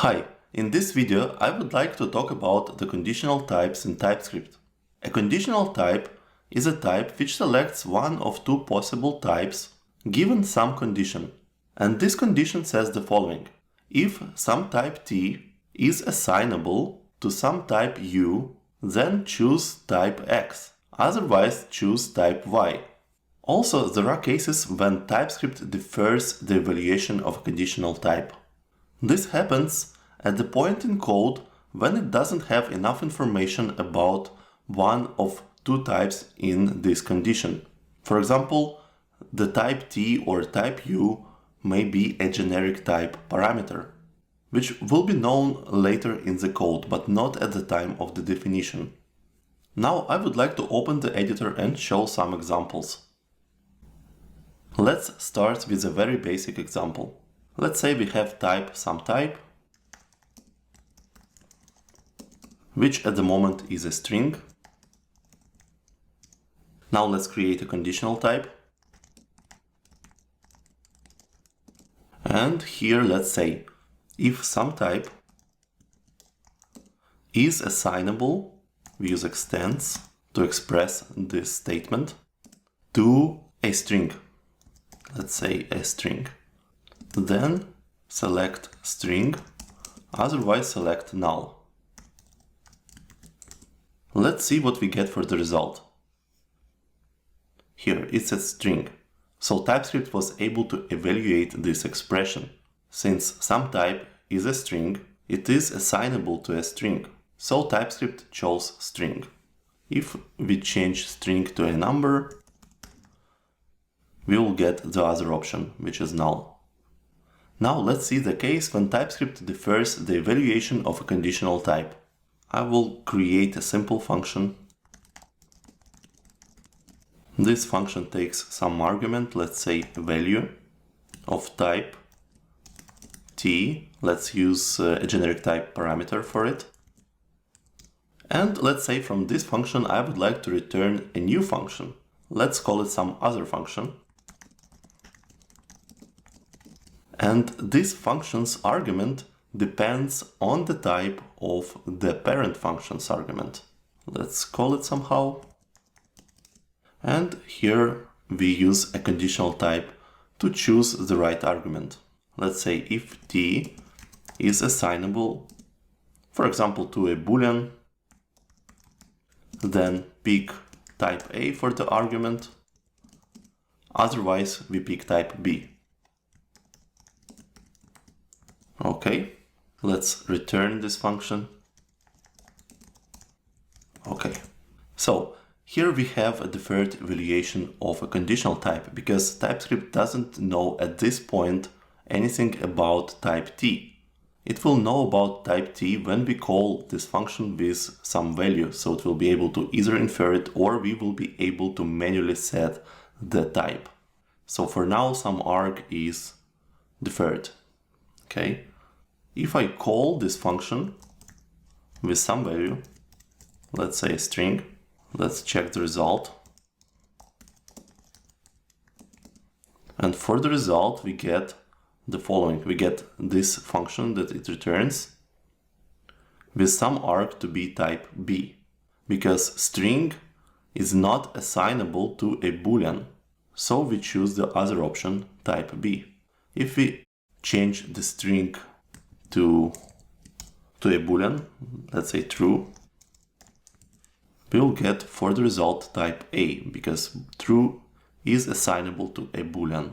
Hi, in this video I would like to talk about the conditional types in TypeScript. A conditional type is a type which selects one of two possible types given some condition. And this condition says the following: if some type T is assignable to some type U, then choose type X, otherwise choose type Y. Also, there are cases when TypeScript defers the evaluation of a conditional type. This happens at the point in code when it doesn't have enough information about one of two types in this condition. For example, the type T or type U may be a generic type parameter, which will be known later in the code, but not at the time of the definition. Now I would like to open the editor and show some examples. Let's start with a very basic example. Let's say we have type some type, which at the moment is a string. Now let's create a conditional type. And here let's say if some type is assignable, we use extends to express this statement, to a string. Let's say a string. Then select string, otherwise select null. Let's see what we get for the result. Here it's a string, so TypeScript was able to evaluate this expression. Since some type is a string, it is assignable to a string, so TypeScript chose string. If we change string to a number, we will get the other option, which is null. Now let's see the case when TypeScript defers the evaluation of a conditional type. I will create a simple function. This function takes some argument, let's say value of type T. Let's use a generic type parameter for it. And let's say from this function I would like to return a new function. Let's call it some other function. And this function's argument depends on the type of the parent function's argument. Let's call it somehow. And here we use a conditional type to choose the right argument. Let's say if T is assignable, for example, to a boolean, then pick type A for the argument, otherwise we pick type B. Okay, let's return this function. Okay, so here we have a deferred evaluation of a conditional type because TypeScript doesn't know at this point anything about type T. It will know about type T when we call this function with some value, so it will be able to either infer it or we will be able to manually set the type. So for now, some arg is deferred. Okay. If I call this function with some value, let's say a string, let's check the result. And for the result, we get the following. We get this function that it returns with some arg to be type B, because string is not assignable to a boolean. So we choose the other option, type B. If we change the string to a boolean, let's say true, we'll get for the result type A, because true is assignable to a boolean.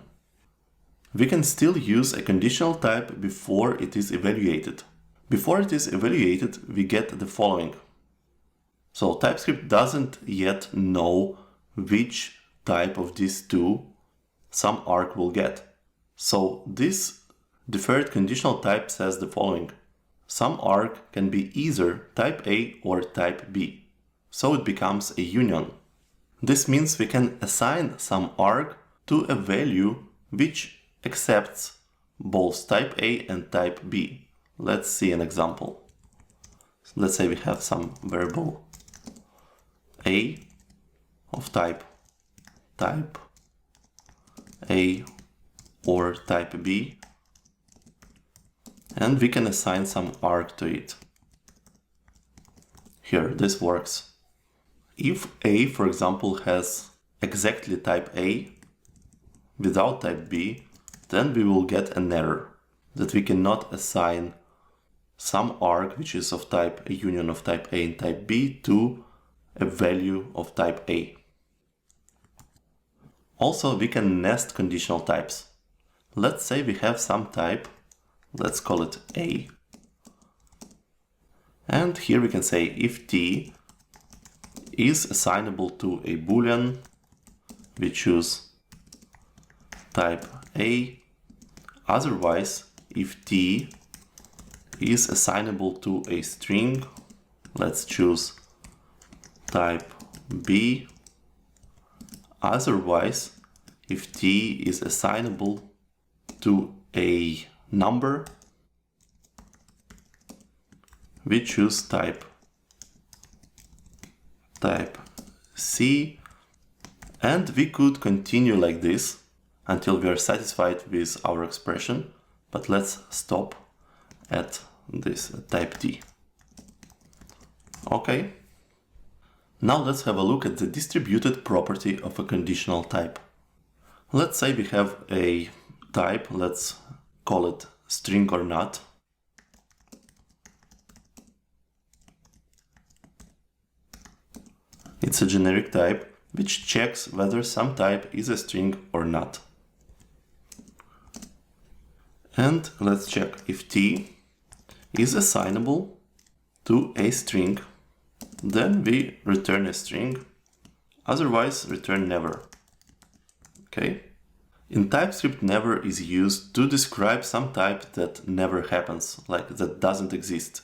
We can still use a conditional type before it is evaluated. Before it is evaluated, we get the following. So TypeScript doesn't yet know which type of these two some arg will get. So this deferred conditional type says the following: some arg can be either type A or type B, so it becomes a union. This means we can assign some arg to a value which accepts both type A and type B. Let's see an example. Let's say we have some variable A of type A or type B, and we can assign some arg to it. Here, this works. If A, for example, has exactly type A without type B, then we will get an error that we cannot assign some arg which is of type a union of type A and type B to a value of type A. Also, we can nest conditional types. Let's say we have some type, let's call it A. And here we can say if T is assignable to a boolean, we choose type A. Otherwise, if T is assignable to a string, let's choose type B. Otherwise, if T is assignable to a number, we choose type C, and we could continue like this until we are satisfied with our expression, but let's stop at this type T. Okay. Now let's have a look at the distributed property of a conditional type. Let's say we have a type, let's call it string or not. It's a generic type which checks whether some type is a string or not. And let's check if T is assignable to a string, then we return a string, otherwise return never. Okay. In TypeScript, never is used to describe some type that never happens, like that doesn't exist.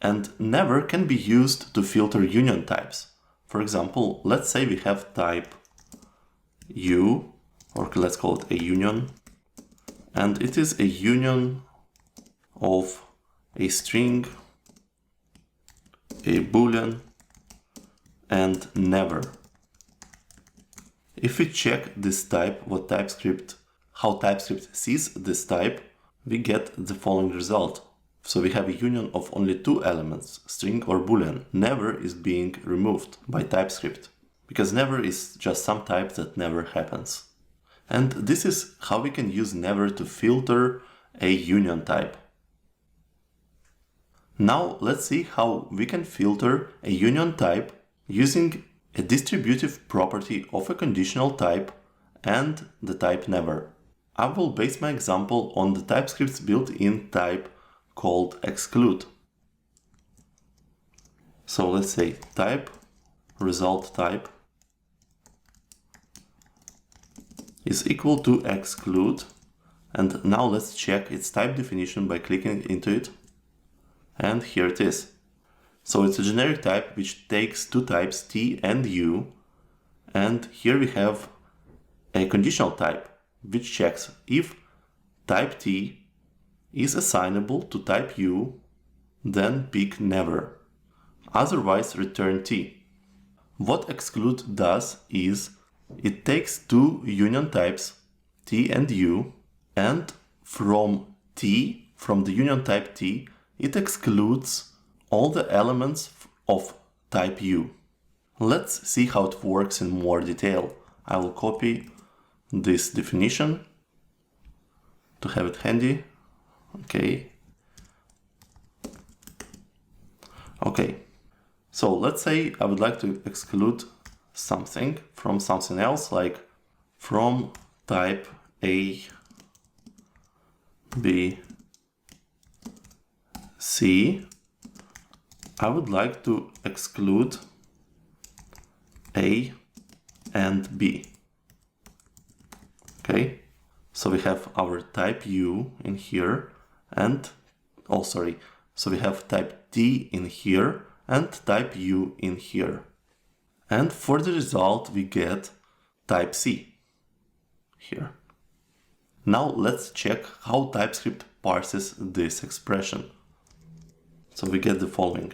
And never can be used to filter union types. For example, let's say we have type U, or let's call it a union, and it is a union of a string, a boolean, and never. If we check this type, how TypeScript sees this type, we get the following result. So we have a union of only two elements, string or boolean. Never is being removed by TypeScript, because never is just some type that never happens. And this is how we can use never to filter a union type. Now let's see how we can filter a union type using a distributive property of a conditional type and the type never. I will base my example on the TypeScript's built-in type called exclude. So let's say type result type is equal to exclude, and now let's check its type definition by clicking into it, and here it is. So it's a generic type which takes two types, T and U, and here we have a conditional type which checks if type T is assignable to type U, then pick never. Otherwise, return T. What exclude does is it takes two union types, T and U, and from the union type T, it excludes all the elements of type U. Let's see how it works in more detail. I will copy this definition to have it handy. Okay. So let's say I would like to exclude something from something else, like from type A, B, C. I would like to exclude A and B. Okay, so we have our type U in here, and so we have type T in here and type U in here. And for the result, we get type C here. Now let's check how TypeScript parses this expression. So we get the following.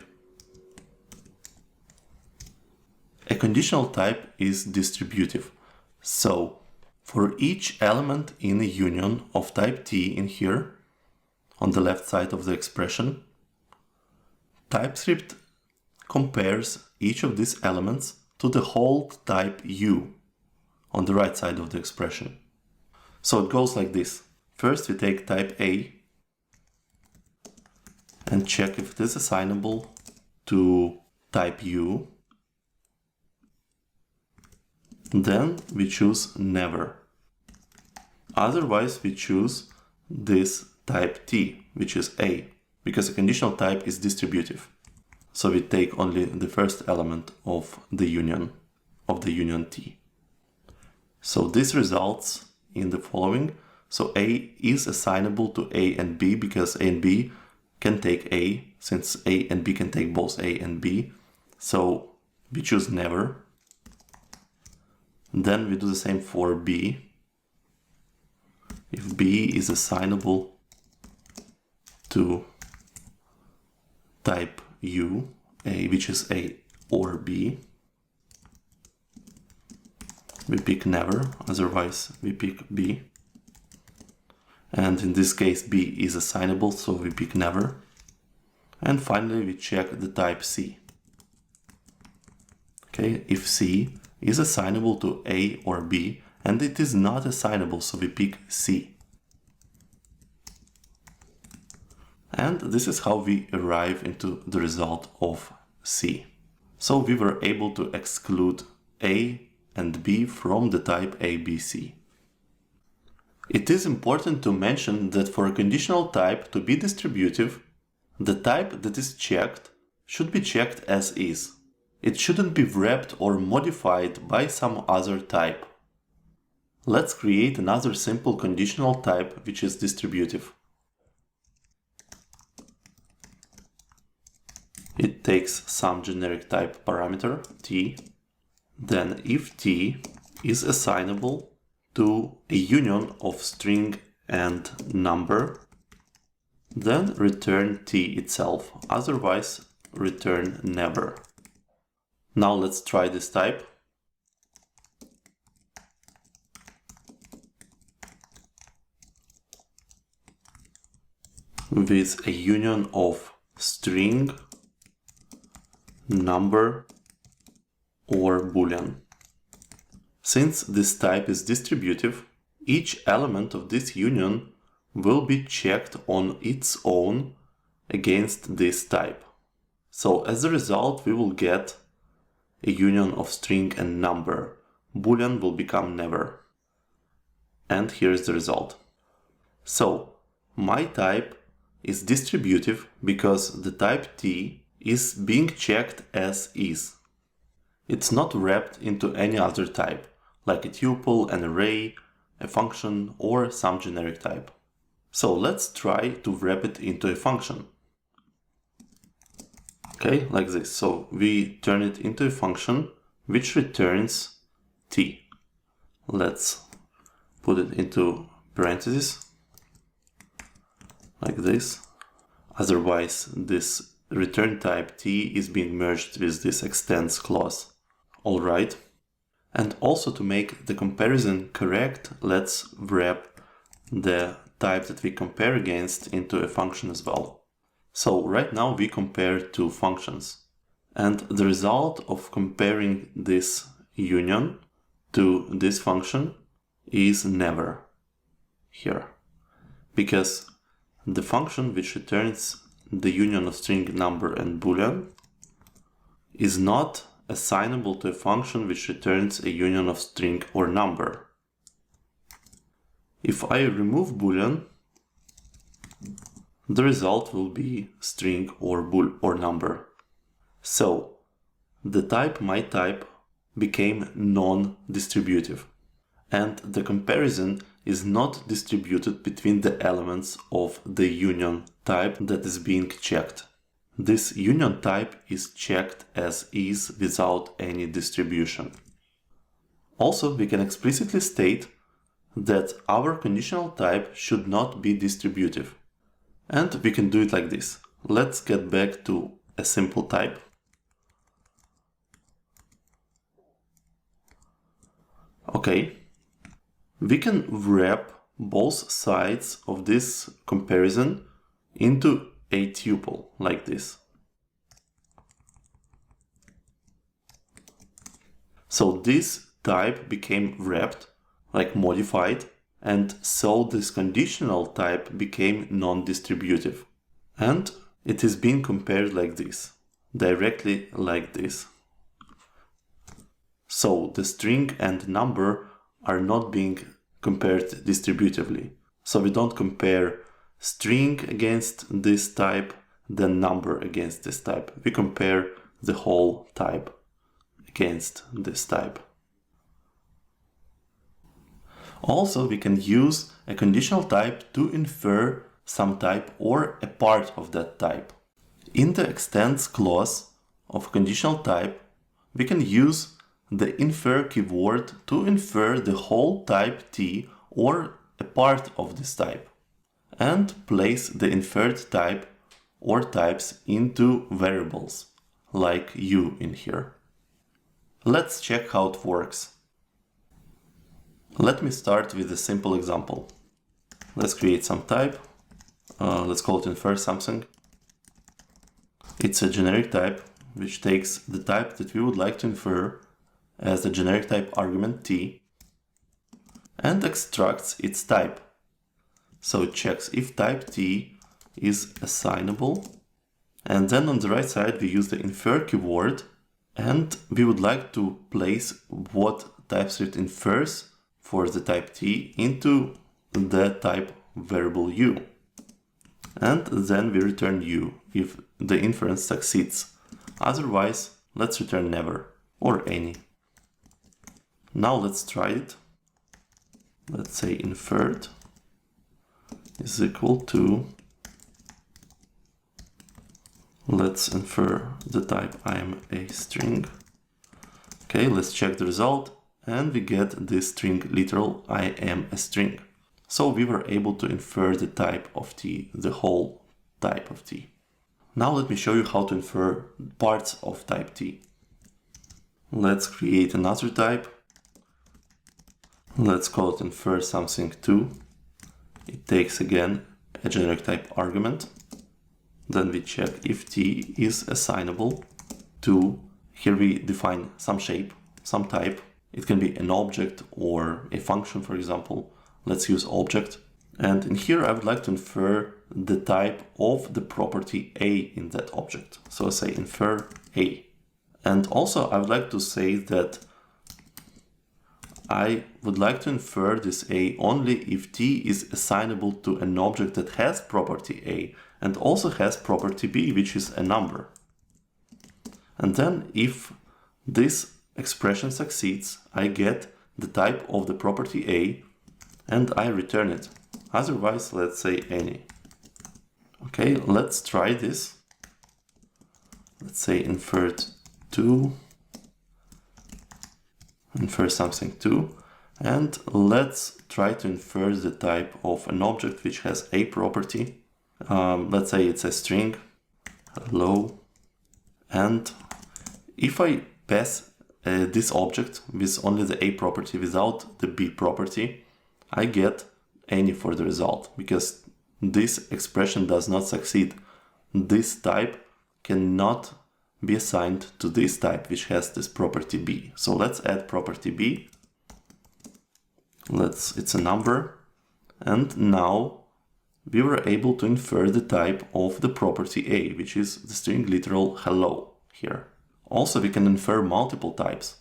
A conditional type is distributive. So for each element in a union of type T in here, on the left side of the expression, TypeScript compares each of these elements to the hold type U on the right side of the expression. So it goes like this. First we take type A and check if it is assignable to type U. Then we choose never. Otherwise we choose this type T, which is A, because a conditional type is distributive. So we take only the first element of the union T. So this results in the following. So A is assignable to A and B because A and B can take A, since A and B can take both A and B. So we choose never. Then we do the same for B. If B is assignable to type U, A, which is A or B, we pick never, otherwise we pick B. And in this case B is assignable, so we pick never. And finally we check the type C. Okay, if C is assignable to A or B, and it is not assignable, so we pick C. And this is how we arrive into the result of C. So we were able to exclude A and B from the type ABC. It is important to mention that for a conditional type to be distributive, the type that is checked should be checked as is. It shouldn't be wrapped or modified by some other type. Let's create another simple conditional type which is distributive. It takes some generic type parameter, T. Then if T is assignable to a union of string and number, then return T itself, otherwise return never. Now let's try this type. With a union of string, number, or boolean. Since this type is distributive, each element of this union will be checked on its own against this type. So as a result, we will get a union of string and number. Boolean will become never. And here is the result. So my type is distributive because the type T is being checked as is. It's not wrapped into any other type, like a tuple, an array, a function, or some generic type. So let's try to wrap it into a function. Okay, like this. So we turn it into a function which returns T. Let's put it into parentheses, like this. Otherwise, this return type T is being merged with this extends clause. All right. And also to make the comparison correct, let's wrap the type that we compare against into a function as well. So right now we compare two functions. And the result of comparing this union to this function is never here. Because the function which returns the union of string, number, and boolean is not assignable to a function which returns a union of string or number. If I remove boolean, the result will be string or number. So the type myType became non-distributive, and the comparison is not distributed between the elements of the union type that is being checked. This union type is checked as is without any distribution. Also, we can explicitly state that our conditional type should not be distributive. And we can do it like this. Let's get back to a simple type. Okay. We can wrap both sides of this comparison into a tuple like this. So this type became wrapped, like modified, and so this conditional type became non-distributive. And it is being compared like this, directly like this. So the string and number are not being compared distributively. So we don't compare string against this type, then number against this type. We compare the whole type against this type. Also, we can use a conditional type to infer some type or a part of that type. In the extends clause of conditional type, we can use the infer keyword to infer the whole type T or a part of this type, and place the inferred type or types into variables, like U in here. Let's check how it works. Let me start with a simple example. Let's create some type. Let's call it infer something. It's a generic type which takes the type that we would like to infer as a generic type argument T and extracts its type. So it checks if type T is assignable, and then on the right side we use the infer keyword, and we would like to place what TypeScript infers for the type T into the type variable U. And then we return U if the inference succeeds. Otherwise, let's return never or any. Now let's try it. Let's say inferred is equal to, let's infer the type I am a string. Okay, let's check the result, and we get this string literal I am a string. So we were able to infer the type of T, the whole type of T. Now let me show you how to infer parts of type T. Let's create another type. Let's call it infer something 2. It takes again a generic type argument. Then we check if T is assignable to, here we define some shape, some type. It can be an object or a function, for example. Let's use object. And in here I would like to infer the type of the property A in that object. So I say infer A. And also I would like to say that I would like to infer this A only if T is assignable to an object that has property A and also has property B, which is a number. And then if this expression succeeds, I get the type of the property A and I return it. Otherwise, let's say any. Okay, let's try this. Let's say inferred 2. Infer something 2, and let's try to infer the type of an object which has a property. Let's say it's a string, hello, and if I pass this object with only the a property without the b property, I get any for the result, because this expression does not succeed. This type cannot be assigned to this type which has this property b. So let's add property b. It's a number, and now we were able to infer the type of the property a, which is the string literal hello here. Also, we can infer multiple types.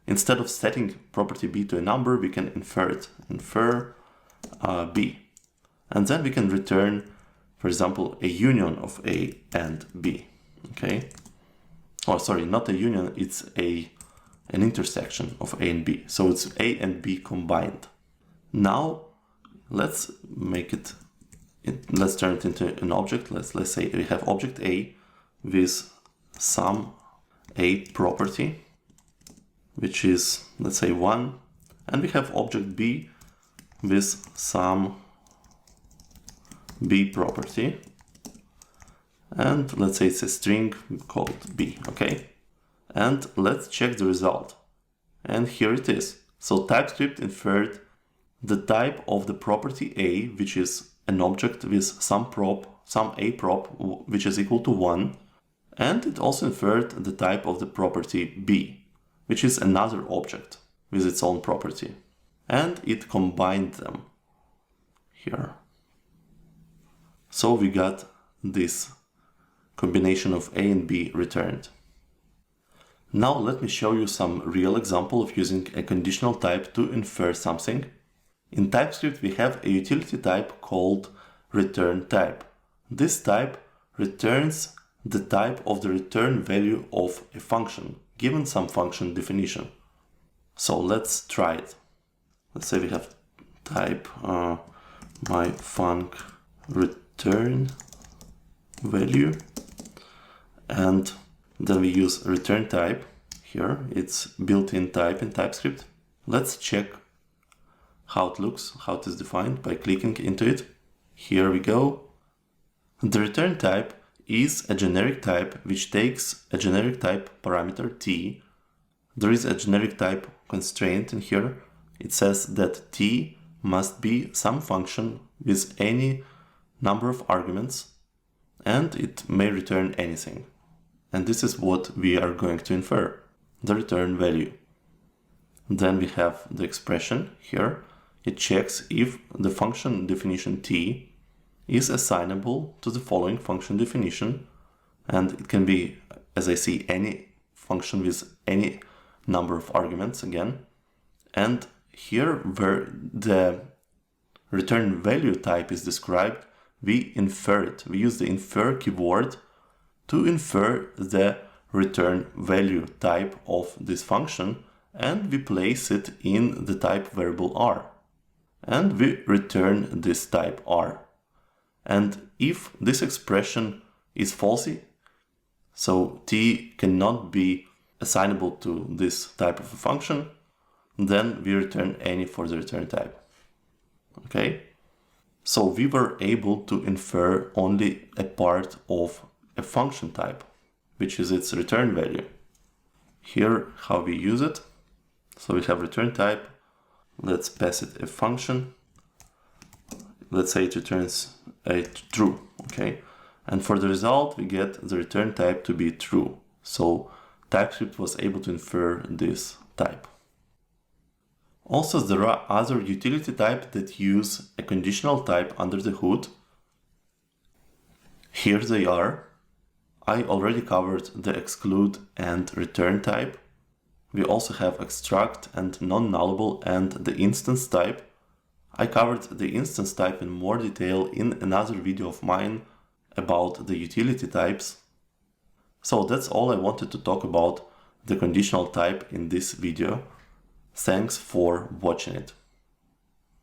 Instead of setting property b to a number, we can infer it, infer b, and then we can return, for example, a union of a and b. Okay, oh sorry, not a union, it's an intersection of a and b, so it's a and b combined. Now let's make it, let's turn it into an object. Let's say we have object a with some a property, which is, let's say 1, and we have object b with some b property, and let's say it's a string called b. Okay, and let's check the result, and here it is. So TypeScript inferred the type of the property a, which is an object with some a prop, which is equal to 1, and it also inferred the type of the property b, which is another object with its own property. And it combined them here. So we got this combination of a and b returned. Now let me show you some real example of using a conditional type to infer something. In TypeScript we have a utility type called return type. This type returns the type of the return value of a function, given some function definition. So let's try it. Let's say we have type my func return value, and then we use return type. Here it's built-in type in TypeScript. Let's check how it looks, how it is defined by clicking into it. Here we go. The return type is a generic type which takes a generic type parameter t. There is a generic type constraint in here. It says that t must be some function with any number of arguments, and it may return anything. And this is what we are going to infer, the return value. Then we have the expression here. It checks if the function definition t is assignable to the following function definition, and it can be, as I see, any function with any number of arguments again. And here where the return value type is described, we infer it. We use the infer keyword to infer the return value type of this function, and we place it in the type variable r. And we return this type r. And if this expression is falsy, so t cannot be assignable to this type of a function, then we return any for the return type. Okay? So we were able to infer only a part of a function type, which is its return value. Here, how we use it. So we have return type. Let's pass it a function. Let's say it returns a true, okay? And for the result, we get the return type to be true. So TypeScript was able to infer this type. Also, there are other utility types that use a conditional type under the hood. Here they are. I already covered the exclude and return type. We also have extract and non-nullable and the instance type. I covered the instance type in more detail in another video of mine about the utility types. So that's all I wanted to talk about the conditional type in this video. Thanks for watching it.